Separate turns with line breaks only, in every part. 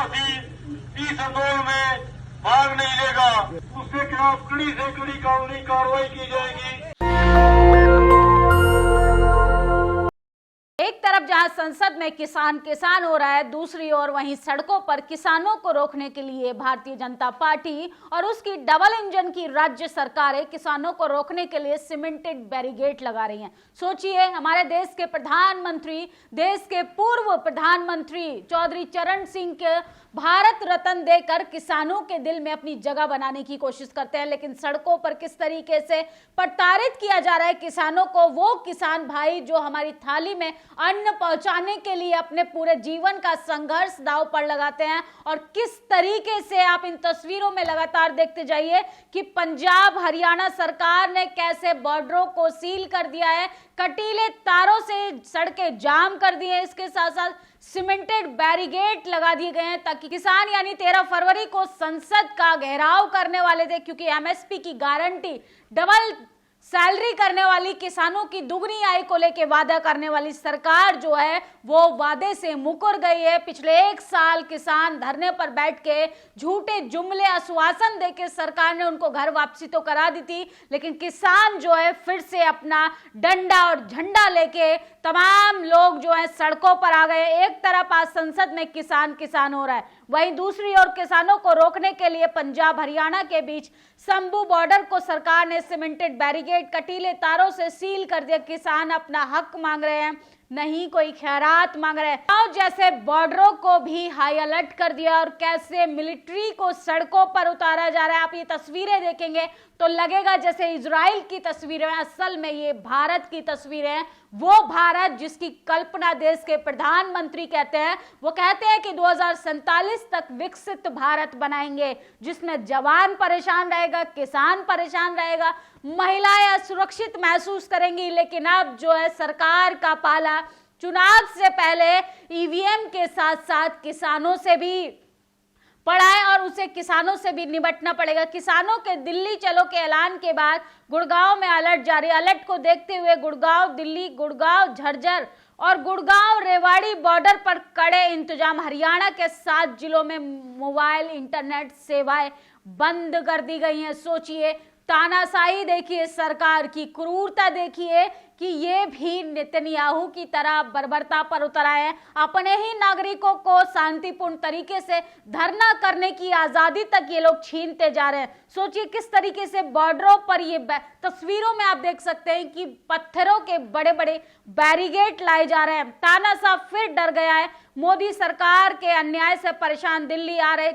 आदिवासी इस आंदोलन में भाग नहीं लेगा, उसके खिलाफ कड़ी से कड़ी कानूनी कार्रवाई की जाएगी।
एक तरफ जहां संसद में किसान किसान हो रहा है, दूसरी ओर वहीं सड़कों पर किसानों को रोकने के लिए भारतीय जनता पार्टी और उसकी डबल इंजन की राज्य सरकारें किसानों को रोकने के लिए सीमेंटेड बैरिकेड लगा रही हैं। सोचिए, हमारे देश के प्रधानमंत्री, देश के पूर्व प्रधानमंत्री चौधरी चरण सिंह के भारत रत्न देकर किसानों के दिल में अपनी जगह बनाने की कोशिश करते हैं, लेकिन सड़कों पर किस तरीके से प्रताड़ित किया जा रहा है किसानों को। वो किसान भाई जो हमारी थाली में अन्न पहुंचाने के लिए अपने पूरे जीवन का संघर्ष दांव पर लगाते हैं, और किस तरीके से आप इन तस्वीरों में लगातार देखते जाइए कि पंजाब हरियाणा सरकार ने कैसे बॉर्डरों को सील कर दिया है, कटीले तारों से सड़कें जाम कर दी हैं, इसके साथ साथ सीमेंटेड बैरिकेड लगा दिए गए हैं ताकि किसान यानी 13 फरवरी को संसद का घेराव करने वाले थे, क्योंकि एमएसपी की गारंटी, डबल सैलरी करने वाली, किसानों की दुगनी आय को लेके वादा करने वाली सरकार जो है वो वादे से मुकर गई है। पिछले 1 साल किसान धरने पर बैठ के झूठे जुमले आश्वासन देके सरकार ने उनको घर वापसी तो करा दी थी, लेकिन किसान जो है फिर से अपना डंडा और झंडा लेके तमाम लोग जो है सड़कों पर आ गए। एक तरफ आज संसद में किसान किसान हो रहा है, वहीं दूसरी ओर किसानों को रोकने के लिए पंजाब हरियाणा के बीच शंभू बॉर्डर को सरकार ने सीमेंटेड बैरिकेड, कटीले तारों से सील कर दिया। किसान अपना हक मांग रहे हैं, नहीं कोई खैरात मांग रहे हैं। और जैसे बॉर्डरों को भी हाई अलर्ट कर दिया और कैसे मिलिट्री को सड़कों पर उतारा जा रहा है। आप ये तस्वीरें देखेंगे तो लगेगा जैसे इजराइल की तस्वीरें हैं, असल में ये भारत की तस्वीरें हैं। वो भारत जिसकी कल्पना देश के प्रधानमंत्री करते हैं। वो कहते हैं कि 2047 तक विकसित भारत बनाएंगे, जिसमें जवान परेशान रहेगा, किसान परेशान रहेगा, महिलाएं असुरक्षित महसूस करेंगी। लेकिन अब जो है सरकार का पाला चुनाव से पहले ईवीएम के साथ साथ किसानों से भी पड़ा है और उसे किसानों से भी निपटना पड़ेगा। किसानों के दिल्ली चलो के ऐलान के बाद गुड़गांव में अलर्ट जारी। अलर्ट को देखते हुए गुड़गांव दिल्ली, गुड़गांव झज्जर और गुड़गांव रेवाड़ी बॉर्डर पर कड़े इंतजाम। हरियाणा के 7 जिलों में मोबाइल इंटरनेट सेवाएं बंद कर दी गई हैं। सोचिए, तानाशाही देखिए, सरकार की क्रूरता देखिए कि ये भी नेतन्याहू की तरह बर्बरता पर उतर आए हैं। अपने ही नागरिकों को शांतिपूर्ण तरीके से धरना करने की आजादी तक ये लोग छीनते जा रहे हैं। सोचिए किस तरीके से बॉर्डरों पर ये तस्वीरों में आप देख सकते हैं कि पत्थरों के बड़े बड़े बैरिकेड लाए जा रहे हैं। तानाशाह फिर डर गया है। मोदी सरकार के अन्याय से परेशान दिल्ली आ रहे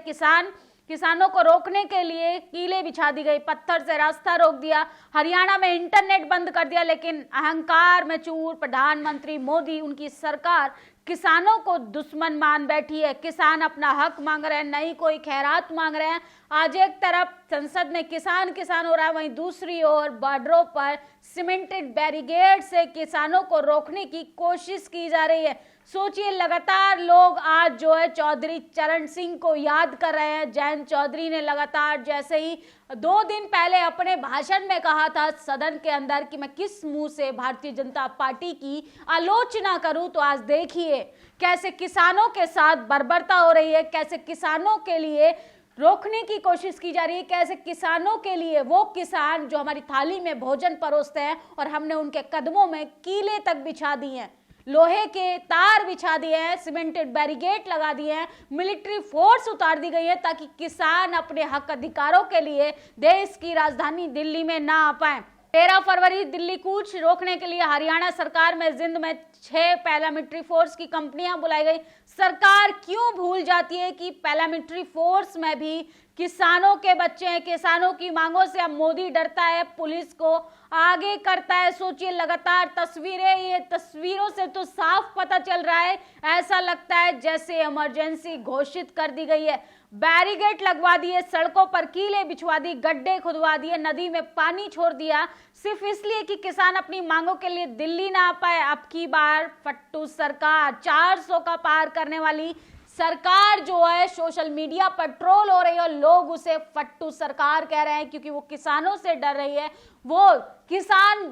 किसानों को रोकने के लिए कीले बिछा दी गई, पत्थर से रास्ता रोक दिया, हरियाणा में इंटरनेट बंद कर दिया। लेकिन अहंकार में चूर प्रधानमंत्री मोदी, उनकी सरकार किसानों को दुश्मन मान बैठी है। किसान अपना हक मांग रहे हैं, नहीं कोई खैरात मांग रहे हैं। आज एक तरफ संसद में किसान किसान हो रहा है, वहीं दूसरी ओर बॉर्डरों पर सीमेंटेड बैरिकेड से किसानों को रोकने की कोशिश की जा रही है। सोचिए, लगातार लोग आज जो है चौधरी चरण सिंह को याद कर रहे हैं। जयंत चौधरी ने लगातार जैसे ही 2 दिन पहले अपने भाषण में कहा था सदन के अंदर कि मैं किस मुंह से भारतीय जनता पार्टी की आलोचना करूं, तो आज देखिए कैसे किसानों के साथ बर्बरता हो रही है, कैसे किसानों के लिए रोकने की कोशिश की जा रही है, कैसे किसानों के लिए, वो किसान जो हमारी थाली में भोजन परोसते हैं और हमने उनके कदमों में कीले तक बिछा दिए हैं, लोहे के तार बिछा दिए हैं, सीमेंटेड बैरिकेड लगा दिए हैं, मिलिट्री फोर्स उतार दी गई है ताकि किसान अपने हक अधिकारों के लिए देश की राजधानी दिल्ली में ना आ पाए। 13 फरवरी दिल्ली कूच रोकने के लिए हरियाणा सरकार में जिंद में 6 पैरामिलिट्री फोर्स की कंपनियां बुलाई गई। सरकार क्यों भूल जाती है कि पैरामिलिट्री फोर्स में भी किसानों के बच्चे हैं। किसानों की मांगों से अब मोदी डरता है, पुलिस को आगे करता है। सोचिए, लगातार तस्वीरें, ये तस्वीरों से तो साफ पता चल रहा है, ऐसा लगता है जैसे इमरजेंसी घोषित कर दी गई है। बैरिकेड लगवा दिए, सड़कों पर कीले बिछवा दी, गड्ढे खुदवा दिए, नदी में पानी छोड़ दिया, सिर्फ इसलिए कि किसान अपनी मांगों के लिए दिल्ली ना आ पाए। अब की बार फट्टू सरकार, 400 का पार करने वाली सरकार जो है सोशल मीडिया पर ट्रोल हो रही है और लोग उसे फट्टू सरकार कह रहे हैं क्योंकि वो किसानों से डर रही है। वो किसान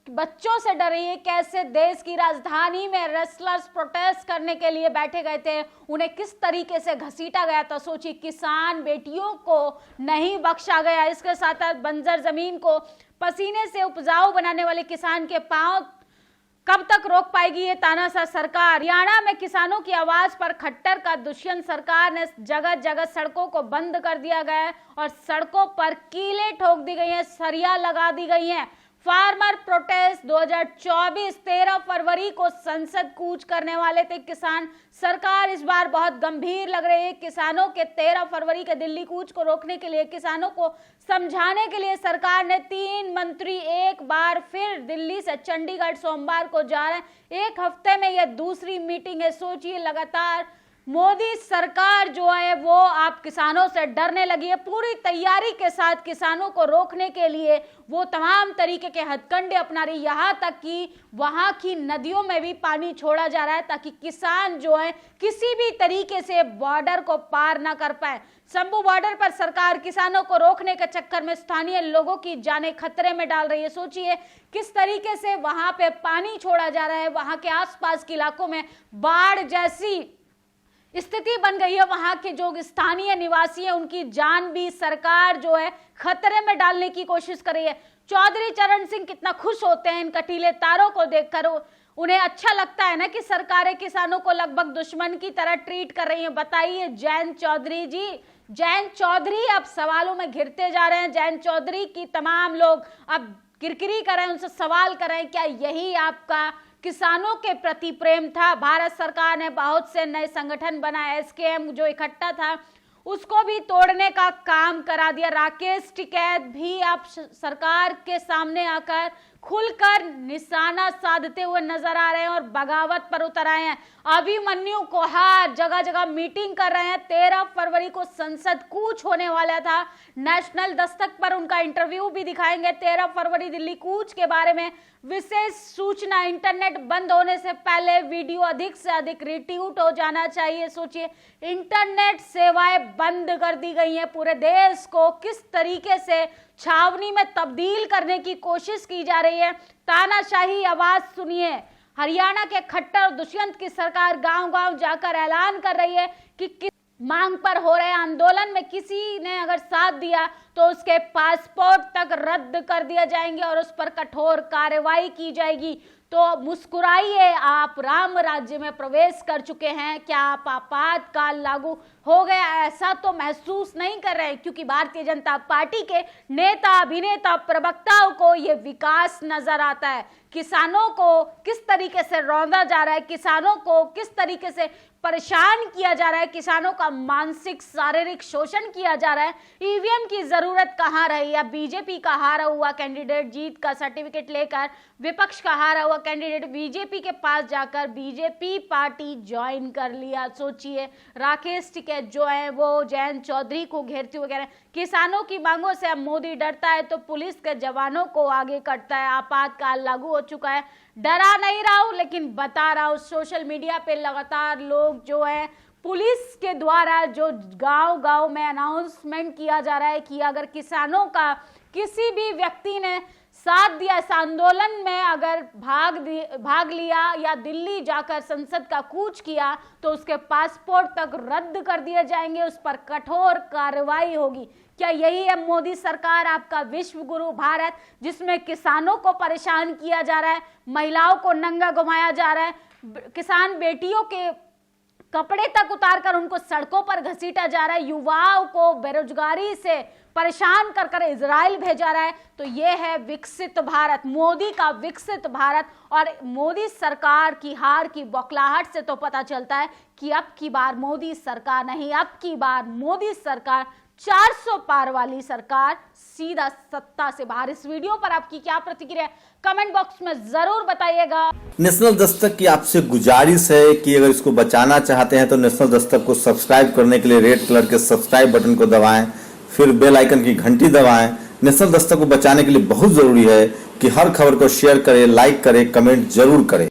बच्चों से डर रही है। कैसे देश की राजधानी में रेसलर्स प्रोटेस्ट करने के लिए बैठे गए थे, उन्हें किस तरीके से घसीटा गया था। सोचिए, किसान बेटियों को नहीं बख्शा गया। इसके साथ साथ बंजर जमीन को पसीने से उपजाऊ बनाने वाले किसान के पांव कब तक रोक पाएगी ये तानाशाह सरकार। हरियाणा में किसानों की आवाज पर खट्टर का दुष्यंत सरकार ने जगह जगह सड़कों को बंद कर दिया गया है और सड़कों पर कीलें ठोक दी गई हैं, सरिया लगा दी गई हैं। फार्मर प्रोटेस्ट 2024 13 फरवरी को संसद कूच करने वाले थे किसान। सरकार इस बार बहुत गंभीर लग रही है। किसानों के 13 फरवरी के दिल्ली कूच को रोकने के लिए, किसानों को समझाने के लिए सरकार ने 3 मंत्री एक बार फिर दिल्ली से चंडीगढ़ सोमवार को जा रहे हैं। एक हफ्ते में यह दूसरी मीटिंग है। सोचिए, लगातार मोदी सरकार जो है वो आप किसानों से डरने लगी है। पूरी तैयारी के साथ किसानों को रोकने के लिए वो तमाम तरीके के हथकंडे अपना रही, यहाँ तक कि वहां की नदियों में भी पानी छोड़ा जा रहा है ताकि किसान जो है किसी भी तरीके से बॉर्डर को पार ना कर पाए। शंभू बॉर्डर पर सरकार किसानों को रोकने के चक्कर में स्थानीय लोगों की जानें खतरे में डाल रही है। सोचिए किस तरीके से वहां पे पानी छोड़ा जा रहा है। वहां के आसपास के इलाकों में बाढ़ जैसी स्थिति बन गई है। वहां के जो स्थानीय निवासी हैं उनकी जान भी सरकार जो है खतरे में डालने की कोशिश कर रही है। चौधरी चरण सिंह कितना खुश होते हैं इन कटीले तारों को देखकर। उन्हें अच्छा लगता है ना कि सरकारें किसानों को लगभग दुश्मन की तरह ट्रीट कर रही हैं। बताइए जयंत चौधरी जी, जयंत चौधरी अब सवालों में घिरते जा रहे हैं। जयंत चौधरी की तमाम लोग अब किरकिरी कर रहे हैं, उनसे सवाल कर रहे हैं, क्या यही आपका किसानों के प्रति प्रेम था? भारत सरकार ने बहुत से नए संगठन बनाए, एसकेएम जो इकट्ठा था उसको भी तोड़ने का काम करा दिया। राकेश टिकैत भी अब सरकार के सामने आकर खुलकर निशाना साधते हुए नजर आ रहे हैं और बगावत पर उतर आए हैं। अभिमन्यु कोहार जगह जगह मीटिंग कर रहे हैं। 13 फरवरी को संसद कूच होने वाला था। नेशनल दस्तक पर उनका इंटरव्यू भी दिखाएंगे। 13 फरवरी दिल्ली कूच के बारे में विशेष सूचना। इंटरनेट बंद होने से पहले वीडियो अधिक से अधिक रिट्वीट हो जाना चाहिए। सोचिए, इंटरनेट सेवाएं बंद कर दी गई हैं। पूरे देश को किस तरीके से छावनी में तब्दील करने की कोशिश की जा रही है। तानाशाही आवाज सुनिए। हरियाणा के खट्टर दुष्यंत की सरकार गांव-गांव जाकर ऐलान कर रही है कि किस मांग पर हो रहे आंदोलन में किसी ने अगर साथ दिया तो उसके पासपोर्ट तक रद्द कर दिया जाएंगे और उस पर कठोर कार्रवाई की जाएगी। तो मुस्कुराइए, आप राम राज्य में प्रवेश कर चुके हैं। क्या आप आपातकाल लागू हो गया ऐसा तो महसूस नहीं कर रहे हैं, क्योंकि भारतीय जनता पार्टी के नेता, अभिनेता, प्रवक्ताओं को ये विकास नजर आता है। किसानों को किस तरीके से रौंदा जा रहा है, किसानों को किस तरीके से परेशान किया जा रहा है, किसानों का मानसिक शारीरिक शोषण किया जा रहा है। ईवीएम की जरूरत कहां रही? अब बीजेपी का हारा हुआ कैंडिडेट जीत का सर्टिफिकेट लेकर विपक्ष का हारा हुआ कैंडिडेट बीजेपी के पास जाकर बीजेपी पार्टी ज्वाइन कर लिया। सोचिए, राकेश टिकैत जो है वो जयंत चौधरी को घेरते हुए कह रहे हैं किसानों की मांगों से अब मोदी डरता है तो पुलिस के जवानों को आगे करता है। आपातकाल लागू हो चुका है। डरा नहीं रहा हूं लेकिन बता रहा हूं, सोशल मीडिया पे लगातार लोग जो है पुलिस के द्वारा जो गांव-गांव में अनाउंसमेंट किया जा रहा है कि अगर किसानों का किसी भी व्यक्ति ने साथ दिया इस आंदोलन में, अगर भाग लिया या दिल्ली जाकर संसद का कूच किया तो उसके पासपोर्ट तक रद्द कर दिए जाएंगे, उस पर कठोर कार्रवाई होगी। क्या यही है मोदी सरकार, आपका विश्व गुरु भारत, जिसमें किसानों को परेशान किया जा रहा है, महिलाओं को नंगा घुमाया जा रहा है, किसान बेटियों के कपड़े तक उतारकर उनको सड़कों पर घसीटा जा रहा है, युवाओं को बेरोजगारी से परेशान कर कर इजराइल भेजा रहा है? तो ये है विकसित भारत, मोदी का विकसित भारत। और मोदी सरकार की हार की बौखलाहट से तो पता चलता है कि अब की बार मोदी सरकार नहीं, अब की बार मोदी सरकार 400 पार वाली सरकार, सीधा सत्ता से बाहर। इस वीडियो पर आपकी क्या प्रतिक्रिया है कमेंट बॉक्स में जरूर बताइएगा।
नेशनल दस्तक की आपसे गुजारिश है कि अगर इसको बचाना चाहते हैं तो नेशनल दस्तक को सब्सक्राइब करने के लिए रेड कलर के सब्सक्राइब बटन को दबाएं, फिर बेल आइकन की घंटी दबाएं। नेशनल दस्तक को बचाने के लिए बहुत जरूरी है कि हर खबर को शेयर करें, लाइक करें, कमेंट जरूर करें।